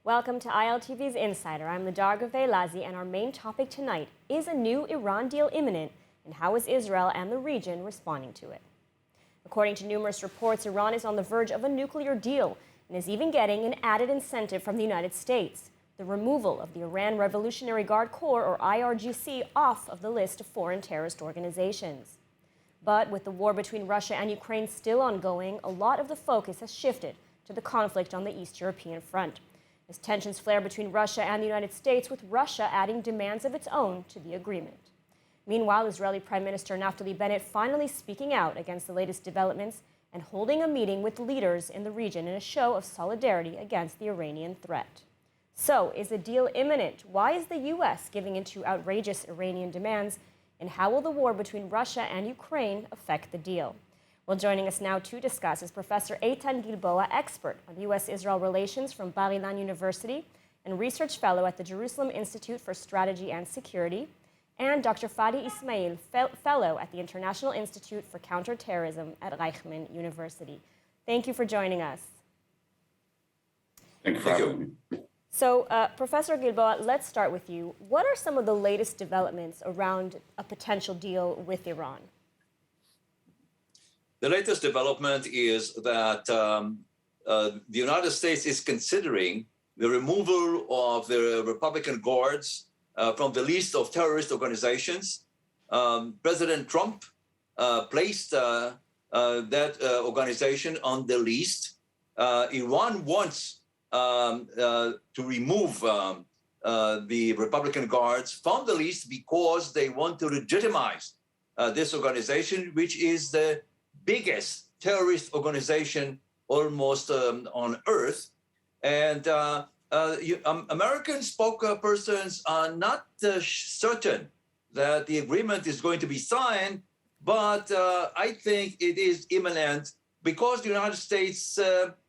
Welcome to ILTV's Insider. I'm Ladarga Veilazi, and our main topic tonight is a new Iran deal imminent, and how is Israel and the region responding to it? According to numerous reports, Iran is on the verge of a nuclear deal and is even getting an added incentive from the United States: the removal of the Iran Revolutionary Guard Corps, or IRGC, off of the list of foreign terrorist organizations. But with the war between Russia and Ukraine still ongoing, a lot of the focus has shifted to the conflict on the East European front, as tensions flare between Russia and the United States, with Russia adding demands of its own to the agreement. Meanwhile, Israeli Prime Minister Naftali Bennett finally speaking out against the latest developments and holding a meeting with leaders in the region in a show of solidarity against the Iranian threat. So, is a deal imminent? Why is the U.S. giving in to outrageous Iranian demands? And how will the war between Russia and Ukraine affect the deal? Well, joining us now to discuss is Professor Eytan Gilboa, expert on U.S.-Israel relations from Bar-Ilan University and research fellow at the Jerusalem Institute for Strategy and Security, and Dr. Fadi Ismail, fellow at the International Institute for Counterterrorism at Reichman University. Thank you for joining us. Thank you for having me. So, Professor Gilboa, let's start with you. What are some of the latest developments around a potential deal with Iran? The latest development is that the United States is considering the removal of the Republican guards from the list of terrorist organizations. President Trump placed that organization on the list. Iran wants to remove the Republican guards from the list because they want to legitimize this organization, which is the biggest terrorist organization almost on earth. And American spokespersons are not certain that the agreement is going to be signed, but I think it is imminent because the United States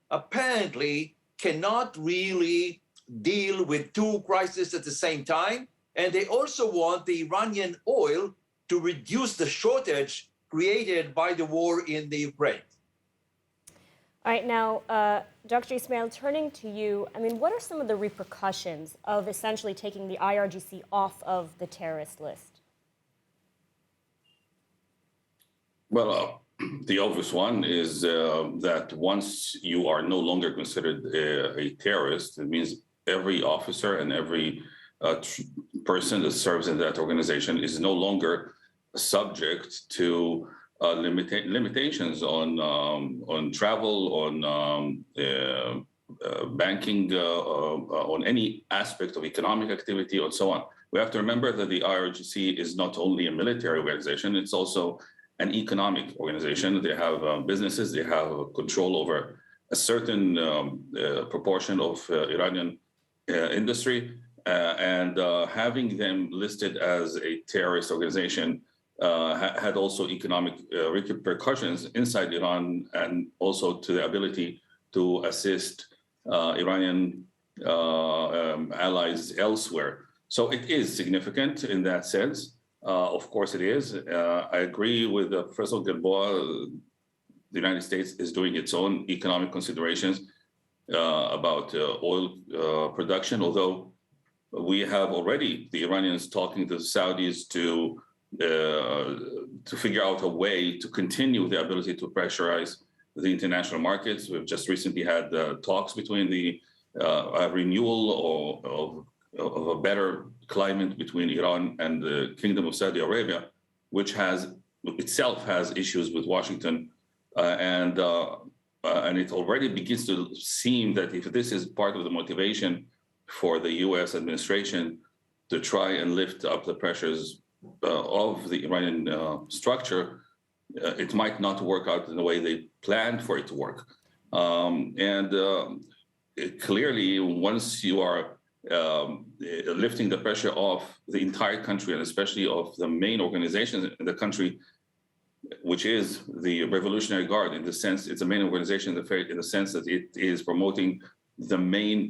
apparently cannot really deal with two crises at the same time. And they also want the Iranian oil to reduce the shortage created by the war in the Ukraine. All right, now, Dr. Ismail, turning to you, I mean, what are some of the repercussions of essentially taking the IRGC off of the terrorist list? Well, the obvious one is that once you are no longer considered a terrorist, it means every officer and every person that serves in that organization is no longer subject to limitations on travel, on banking, on any aspect of economic activity, and so on. We have to remember that the IRGC is not only a military organization; it's also an economic organization. They have businesses. They have control over a certain proportion of Iranian industry, and having them listed as a terrorist organization had also economic repercussions inside Iran, and also to the ability to assist Iranian allies elsewhere. So it is significant in that sense. Of course it is. I agree with Professor Gilboa. The United States is doing its own economic considerations about oil production, although we have already the Iranians talking to the Saudis to figure out a way to continue the ability to pressurize the international markets. We've just recently had talks between the renewal of a better climate between Iran and the Kingdom of Saudi Arabia, which itself has issues with Washington, and it already begins to seem that if this is part of the motivation for the U.S. administration to try and lift up the pressures of the Iranian structure, it might not work out in the way they planned for it to work. Clearly, once you are lifting the pressure off the entire country, and especially of the main organizations in the country, which is the Revolutionary Guard, in the sense it's a main organization in the sense that it is promoting the main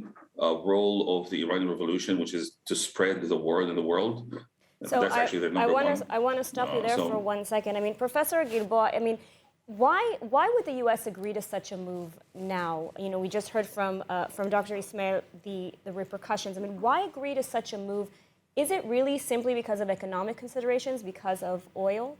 role of the Iranian Revolution, which is to spread the word in the world. So that's actually the number one. I want to stop you there for 1 second. I mean, Professor Gilboa, I mean, Why would the U.S. agree to such a move now? You know, we just heard from Dr. Ismail the repercussions. I mean, why agree to such a move? Is it really simply because of economic considerations, because of oil?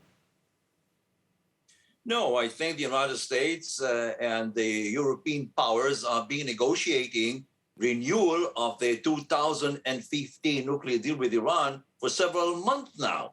No, I think the United States and the European powers have been negotiating renewal of the 2015 nuclear deal with Iran for several months now.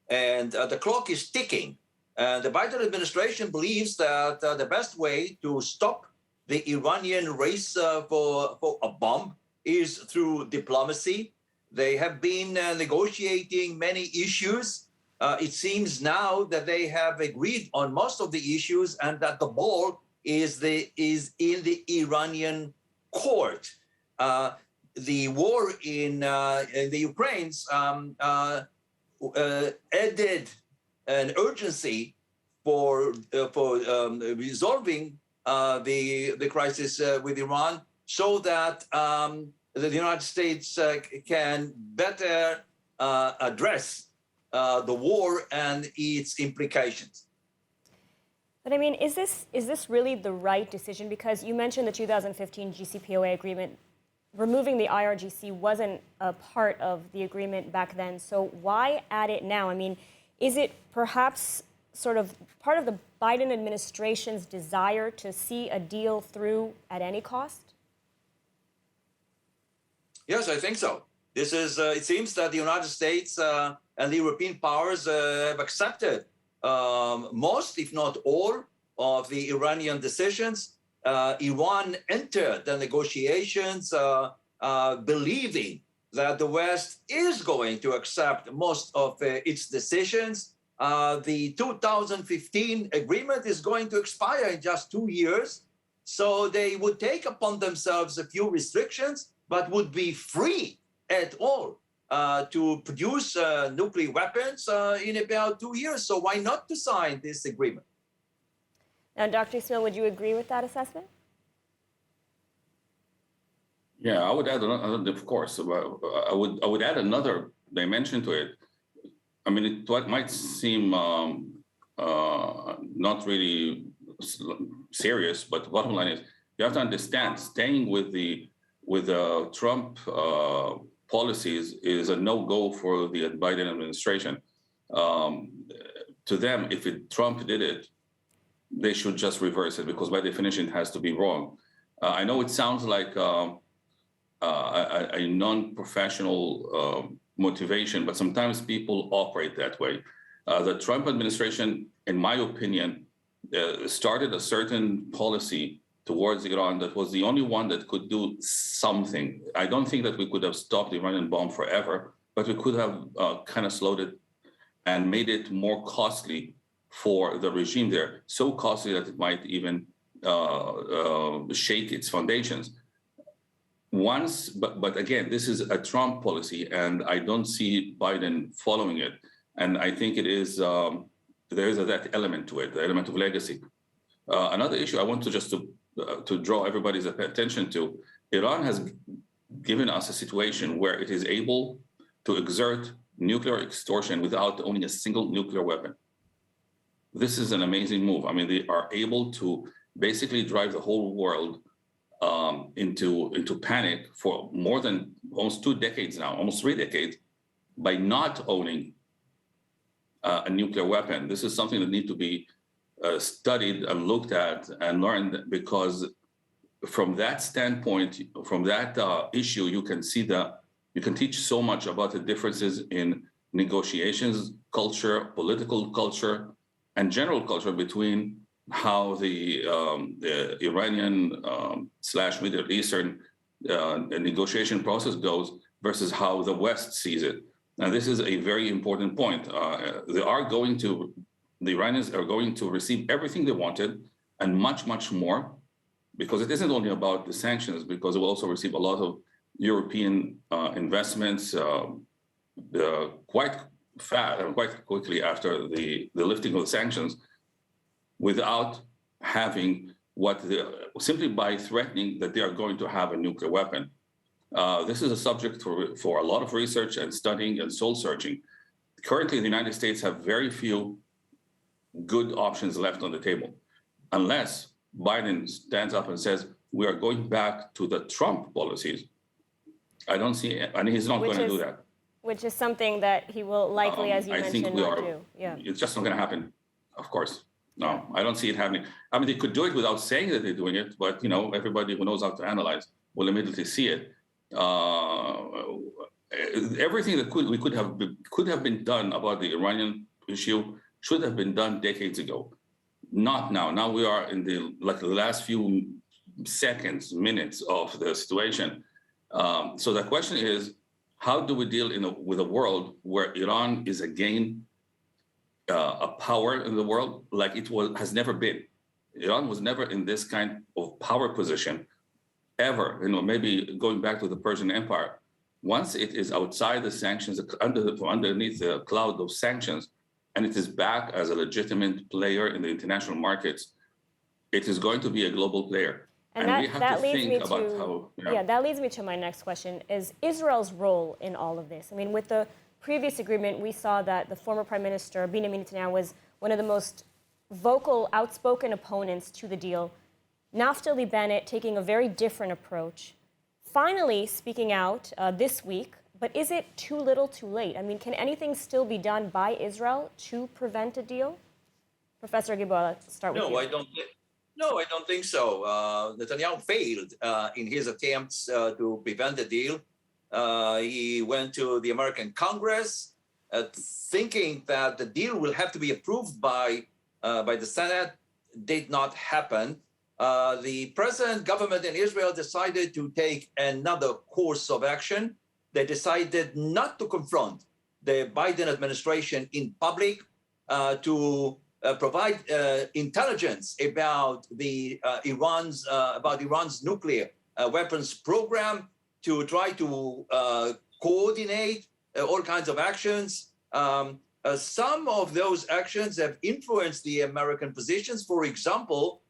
And the clock is ticking. And the Biden administration believes that the best way to stop the Iranian race for a bomb is through diplomacy. They have been negotiating many issues. It seems now that they have agreed on most of the issues and that the ball is in the Iranian court. The war in the Ukraine's added an urgency for resolving the crisis with Iran, so that the United States can better address the war and its implications. But I mean, is this really the right decision? Because you mentioned the 2015 GCPOA agreement. Removing the IRGC wasn't a part of the agreement back then, so why add it now? I mean, is it perhaps sort of part of the Biden administration's desire to see a deal through at any cost? Yes, I think so. This is, it seems that the United States and the European powers have accepted most, if not all, of the Iranian decisions. Iran entered the negotiations believing that the West is going to accept most of its decisions. The 2015 agreement is going to expire in just 2 years. So they would take upon themselves a few restrictions, but would be free at all to produce nuclear weapons in about 2 years. So why not to sign this agreement? Now, Dr. Ismail, would you agree with that assessment? Yeah, I would add another, of course. I would add another dimension to it. I mean, it might seem not really serious, but the bottom line is you have to understand staying with the Trump policies is a no-go for the Biden administration. To them, if Trump did it, they should just reverse it, because by definition it has to be wrong. I know it sounds like a non-professional motivation, but sometimes people operate that way. The Trump administration, in my opinion, started a certain policy towards Iran that was the only one that could do something. I don't think that we could have stopped the Iranian bomb forever, but we could have kind of slowed it and made it more costly for the regime there, so costly that it might even shake its foundations. But again, this is a Trump policy, and I don't see Biden following it. And I think it is there is that element to it, the element of legacy. Another issue I want to just to draw everybody's attention to: Iran has given us a situation where it is able to exert nuclear extortion without owning a single nuclear weapon. This is an amazing move. I mean, they are able to basically drive the whole world into panic for more than almost 2 decades now, almost 3 decades, by not owning a nuclear weapon. This is something that needs to be studied and looked at and learned, because from that standpoint, from that issue, you can see you can teach so much about the differences in negotiations, culture, political culture, and general culture between how the Iranian / Middle Eastern negotiation process goes versus how the West sees it. And this is a very important point. The Iranians are going to receive everything they wanted and much, much more, because it isn't only about the sanctions, because it will also receive a lot of European investments quite fast and quite quickly after the lifting of the sanctions, without having simply by threatening that they are going to have a nuclear weapon. This is a subject for a lot of research and studying and soul searching. Currently, the United States have very few good options left on the table. unless Biden stands up and says, we are going back to the Trump policies. I don't see it, and he's not going to do that. Which is something that he will likely, as you mentioned, not do. Yeah. It's just not going to happen, of course. No, I don't see it happening. I mean, they could do it without saying that they're doing it, but everybody who knows how to analyze will immediately see it. Everything that could have been done about the Iranian issue should have been done decades ago. Not now. Now we are in the last few seconds, minutes of the situation. So the question is, how do we deal with a world where Iran is again a power in the world like it has never been? Iran was never in this kind of power position ever. Maybe going back to the Persian Empire. Once it is outside the sanctions, underneath the cloud of sanctions, and it is back as a legitimate player in the international markets, it is going to be a global player. And we have to think about how. Yeah, that leads me to my next question: is Israel's role in all of this? I mean, with the previous agreement, we saw that the former Prime Minister Benjamin Netanyahu was one of the most vocal, outspoken opponents to the deal. Naftali Bennett taking a very different approach, finally speaking out this week. But is it too little, too late? I mean, can anything still be done by Israel to prevent a deal? Professor Gilboa, let's start with you. No, I don't think so. Netanyahu failed in his attempts to prevent the deal. He went to the American Congress thinking that the deal will have to be approved by the Senate. Did not happen. The present government in Israel decided to take another course of action. They decided not to confront the Biden administration in public, to provide intelligence about Iran's nuclear weapons program, to try to coordinate all kinds of actions. Some of those actions have influenced the American positions. For example,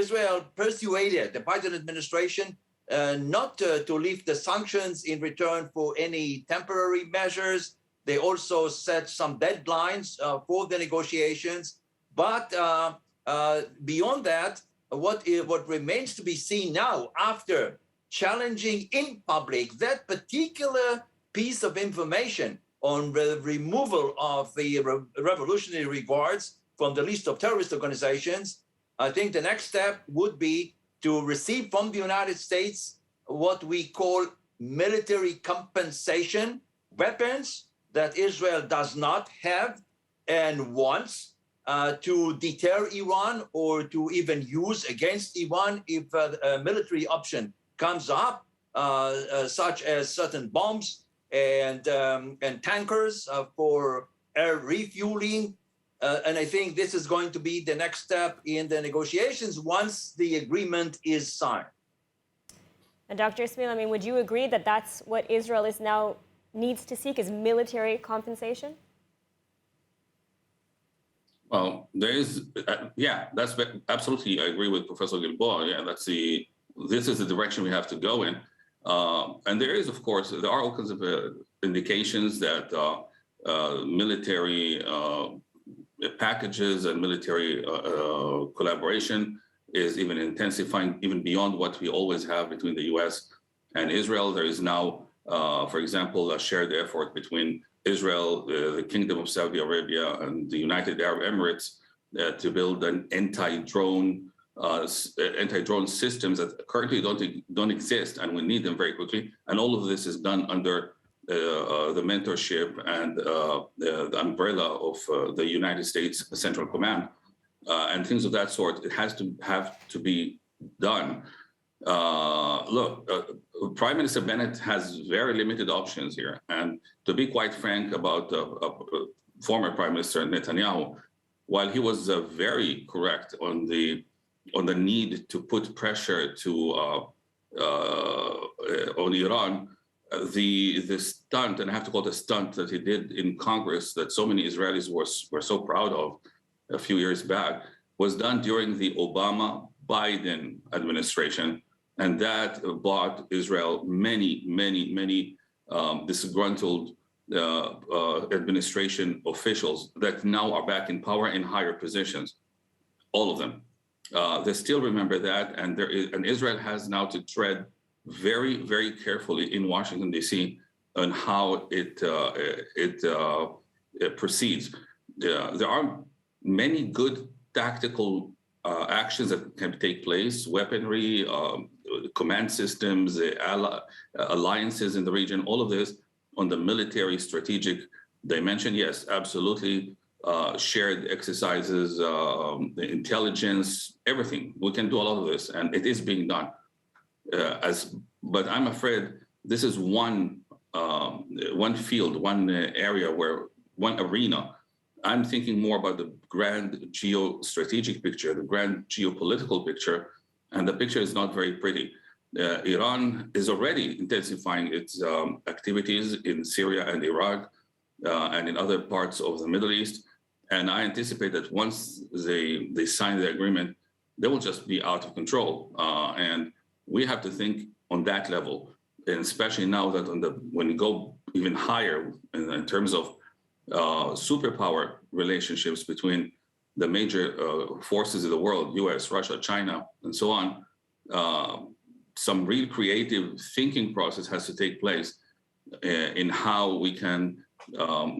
Israel persuaded the Biden administration not to lift the sanctions in return for any temporary measures. They also set some deadlines for the negotiations. But beyond that, what remains to be seen now, after challenging in public that particular piece of information on the removal of the revolutionary guards from the list of terrorist organizations, I think the next step would be to receive from the United States what we call military compensation, weapons that Israel does not have and wants to deter Iran or to even use against Iran if a military option comes up, such as certain bombs and tankers for air refueling. And I think this is going to be the next step in the negotiations once the agreement is signed. And Dr. Ismail, I mean, would you agree that that's what Israel is now needs to seek, is military compensation? Well, there is, that's absolutely. I agree with Professor Gilboa. Yeah, this is the direction we have to go in. And there is, of course, there are all kinds of indications that military packages and military collaboration is even intensifying, even beyond what we always have between the U.S. and Israel. There is now, for example, a shared effort between Israel, the Kingdom of Saudi Arabia, and the United Arab Emirates to build an anti-drone systems that currently don't exist, and we need them very quickly. And all of this is done under the mentorship and the umbrella of the United States Central Command and things of that sort. It has to be done. Prime Minister Bennett has very limited options here, and to be quite frank about former Prime Minister Netanyahu, while he was very correct on the need to put pressure on Iran, the stunt, and I have to call it a stunt, that he did in Congress that so many Israelis were so proud of a few years back, was done during the Obama-Biden administration. And that bought Israel many disgruntled administration officials that now are back in power in higher positions. all of them. They still remember that, and Israel has now to tread very, very carefully in Washington, D.C. on how it proceeds. There are many good tactical actions that can take place, weaponry, command systems, alliances in the region, all of this on the military strategic dimension. Yes, absolutely. Shared exercises, intelligence, everything. We can do a lot of this, and it is being done. But I'm afraid this is one field, one area one arena. I'm thinking more about the grand geostrategic picture, the grand geopolitical picture, and the picture is not very pretty. Iran is already intensifying its activities in Syria and Iraq and in other parts of the Middle East. And I anticipate that once they sign the agreement, they will just be out of control. And we have to think on that level, and especially now that when you go even higher in terms of superpower relationships between the major forces of the world, US, Russia, China, and so on, some real creative thinking process has to take place in how we can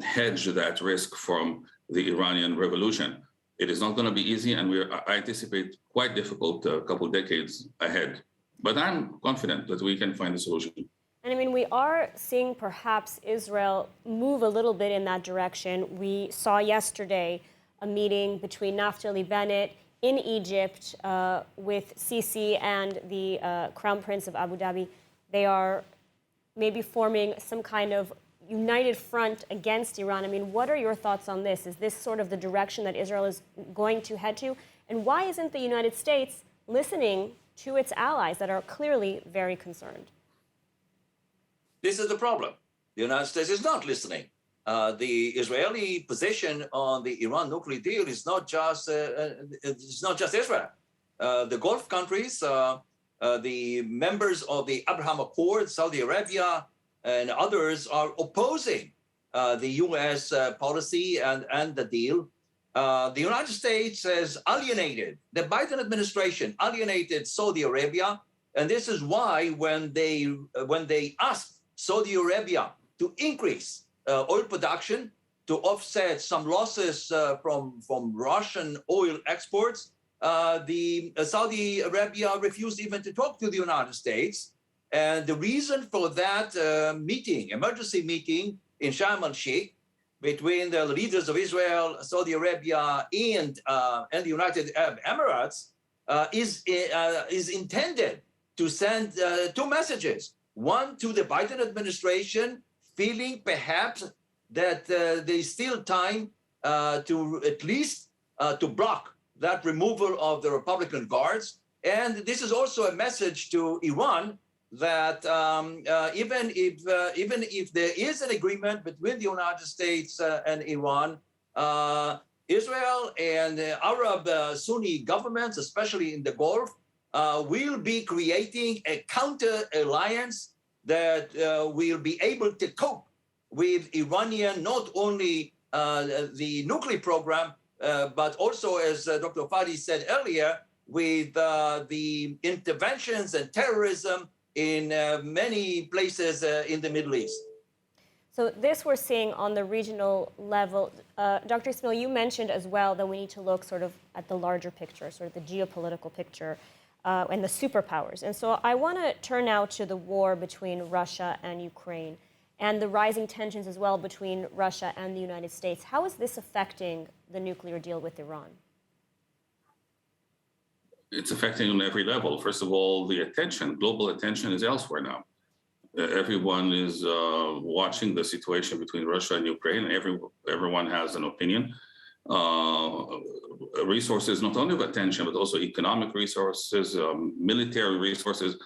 hedge that risk from the Iranian revolution. It is not going to be easy, and I anticipate quite difficult a couple of decades ahead. But I'm confident that we can find a solution. And I mean, we are seeing perhaps Israel move a little bit in that direction. We saw yesterday a meeting between Naftali Bennett in Egypt with Sisi and the Crown Prince of Abu Dhabi. They are maybe forming some kind of united front against Iran. I mean, what are your thoughts on this? Is this sort of the direction that Israel is going to head to? And why isn't the United States listening to its allies that are clearly very concerned? This is the problem. The United States is not listening. The Israeli position on the Iran nuclear deal is not just Israel. The Gulf countries, the members of the Abraham Accord, Saudi Arabia, and others are opposing the U.S. policy and the deal. The United States has alienated, the Biden administration alienated Saudi Arabia, and this is why when they asked Saudi Arabia to increase oil production to offset some losses from Russian oil exports, the Saudi Arabia refused even to talk to the United States. And the reason for that emergency meeting in Sharm el-Sheikh between the leaders of Israel, Saudi Arabia, and the United Arab Emirates is intended to send two messages. One to the Biden administration, feeling perhaps that there's still time to at least to block that removal of the Republican guards. And this is also a message to Iran that even if there is an agreement between the United States and Iran, Israel and Arab Sunni governments, especially in the Gulf, will be creating a counter alliance that will be able to cope with Iranian, not only the nuclear program, but also, as Dr. Fadi said earlier, with the interventions and terrorism in many places in the Middle East. So this we're seeing on the regional level. Dr. Ismail, you mentioned as well that we need to look sort of at the larger picture, sort of the geopolitical picture and the superpowers. And so I want to turn now to the war between Russia and Ukraine and the rising tensions as well between Russia and the United States. How is this affecting the nuclear deal with Iran? It's affecting on every level. First of all, the global attention is elsewhere now. Everyone is watching the situation between Russia and Ukraine. Everyone has an opinion. Resources, not only of attention, but also economic resources, military resources,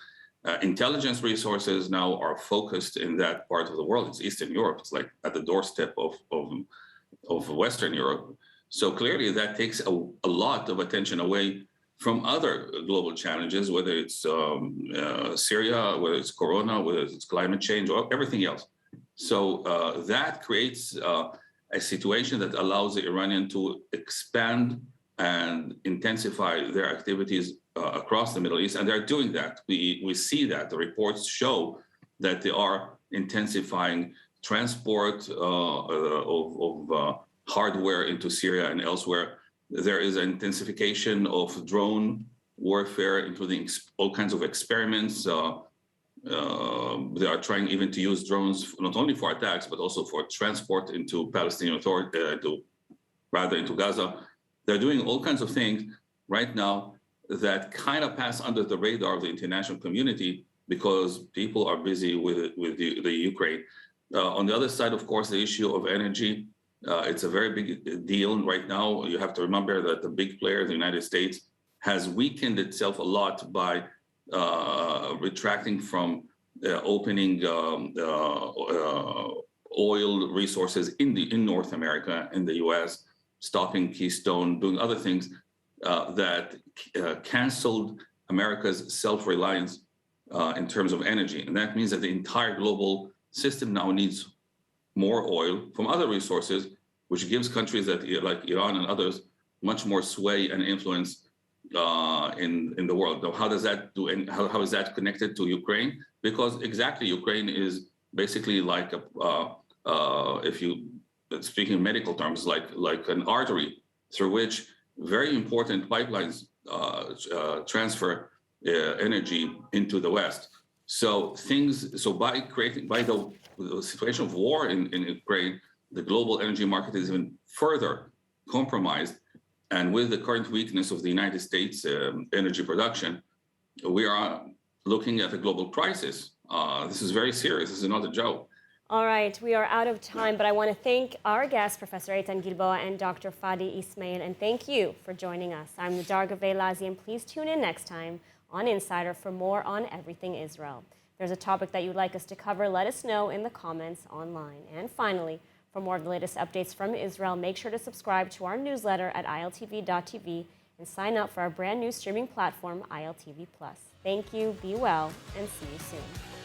intelligence resources now are focused in that part of the world. It's Eastern Europe. It's like at the doorstep of Western Europe. So clearly that takes a lot of attention away from other global challenges, whether it's Syria, whether it's Corona, whether it's climate change, or everything else. So that creates a situation that allows the Iranian to expand and intensify their activities across the Middle East. And they're doing that. We see that. The reports show that they are intensifying transport of hardware into Syria and elsewhere. There is an intensification of drone warfare, including all kinds of experiments. They are trying even to use drones not only for attacks, but also for transport into Palestinian Authority, into Gaza. They're doing all kinds of things right now that kind of pass under the radar of the international community because people are busy with the Ukraine. On the other side, of course, the issue of energy, it's a very big deal right now. You have to remember that the big player, the United States, has weakened itself a lot by retracting from opening oil resources in North America, in the US, stopping Keystone, doing other things that canceled America's self-reliance in terms of energy. And that means that the entire global system now needs more oil from other resources, which gives countries that, like Iran and others, much more sway and influence in the world. Now, how does that do? And how is that connected to Ukraine? Because exactly, Ukraine is basically like if you speaking in medical terms, like an artery through which very important pipelines transfer energy into the West. So by the situation of war in Ukraine, the global energy market is even further compromised. And with the current weakness of the United States energy production, we are looking at a global crisis. This is very serious. This is not a joke. All right, we are out of time, but I want to thank our guests, Professor Eytan Gilboa and Dr. Fadi Ismail, and thank you for joining us. I'm the Darga Veilazi, and please tune in next time on Insider for more on everything Israel. If there's a topic that you'd like us to cover, let us know in the comments online. And finally, for more of the latest updates from Israel, make sure to subscribe to our newsletter at ILTV.tv and sign up for our brand new streaming platform, ILTV+. Thank you, be well, and see you soon.